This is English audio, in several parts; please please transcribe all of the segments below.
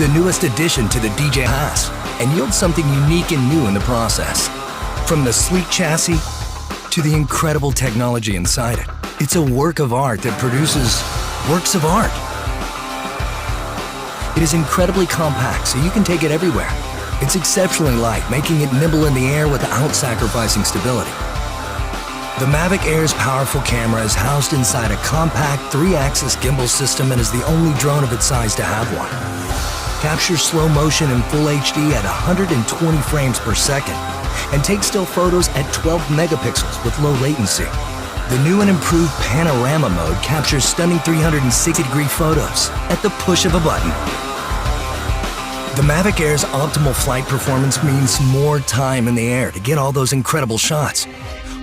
the newest addition to the DJ has, and yields something unique and new in the process. From the sleek chassis to the incredible technology inside it, it's a work of art that produces works of art. It is incredibly compact, so you can take it everywhere. It's exceptionally light, making it nimble in the air without sacrificing stability. The Mavic Air's powerful camera is housed inside a compact 3-axis gimbal system and is the only drone of its size to have one. Captures slow motion in full HD at 120 frames per second and takes still photos at 12 megapixels with low latency. The new and improved panorama mode captures stunning 360-degree photos at the push of a button. The Mavic Air's optimal flight performance means more time in the air to get all those incredible shots.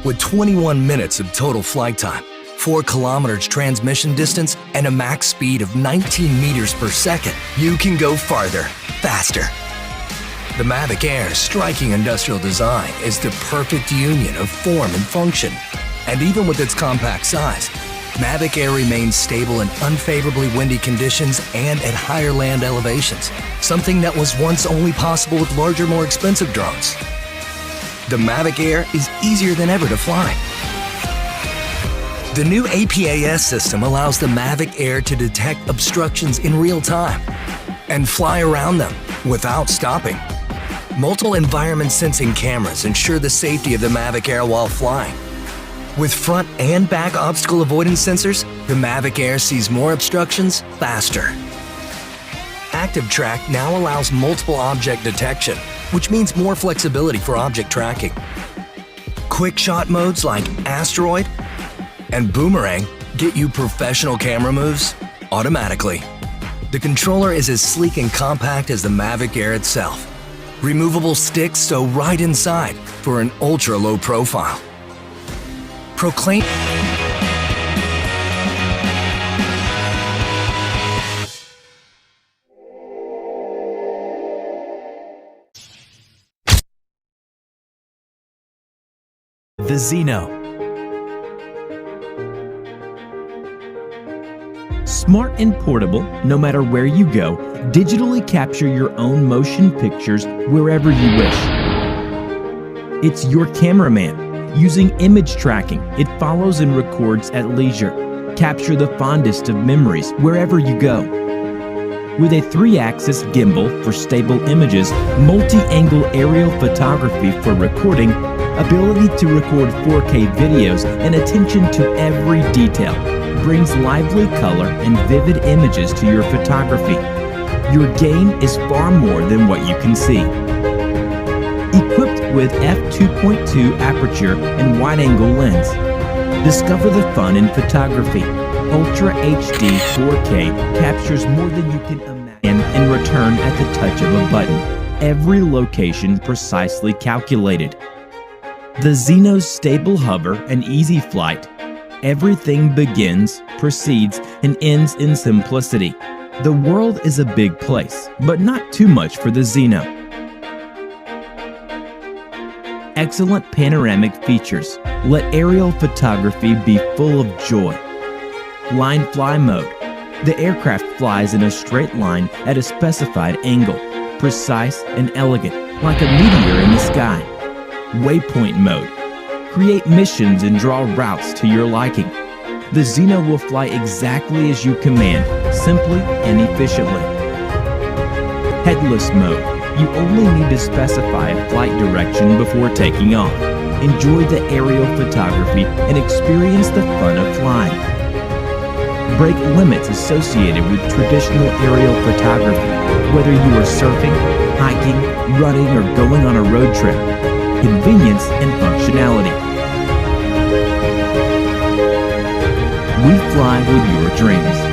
With 21 minutes of total flight time, 4 kilometers transmission distance, and a max speed of 19 meters per second, you can go farther, faster. The Mavic Air's striking industrial design is the perfect union of form and function. And even with its compact size, Mavic Air remains stable in unfavorably windy conditions and at higher land elevations, something that was once only possible with larger, more expensive drones. The Mavic Air is easier than ever to fly. The new APAS system allows the Mavic Air to detect obstructions in real time and fly around them without stopping. Multiple environment sensing cameras ensure the safety of the Mavic Air while flying. With front and back obstacle avoidance sensors, the Mavic Air sees more obstructions faster. Active Track now allows multiple object detection, which means more flexibility for object tracking. Quick shot modes like Asteroid and Boomerang get you professional camera moves automatically. The controller is as sleek and compact as the Mavic Air itself. Removable sticks sew right inside for an ultra-low profile. Proclaim the Xeno. Smart and portable, no matter where you go, digitally capture your own motion pictures wherever you wish. It's your cameraman. Using image tracking, it follows and records at leisure. Capture the fondest of memories wherever you go. With a 3-axis gimbal for stable images, multi-angle aerial photography for recording, ability to record 4K videos, and attention to every detail brings lively color and vivid images to your photography. Your gain is far more than what you can see. Equipped with f2.2 aperture and wide-angle lens, discover the fun in photography. Ultra HD 4K captures more than you can imagine and return at the touch of a button. Every location precisely calculated. The Xeno's stable hover and easy flight. Everything begins, proceeds, and ends in simplicity. The world is a big place, but not too much for the Xeno. Excellent panoramic features. Let aerial photography be full of joy. Line fly mode. The aircraft flies in a straight line at a specified angle, precise and elegant, like a meteor in the sky. Waypoint mode. Create missions and draw routes to your liking. The Xeno will fly exactly as you command, simply and efficiently. Headless mode. You only need to specify a flight direction before taking off. Enjoy the aerial photography and experience the fun of flying. Break limits associated with traditional aerial photography, whether you are surfing, hiking, running, or going on a road trip. Convenience and functionality. We fly with your dreams.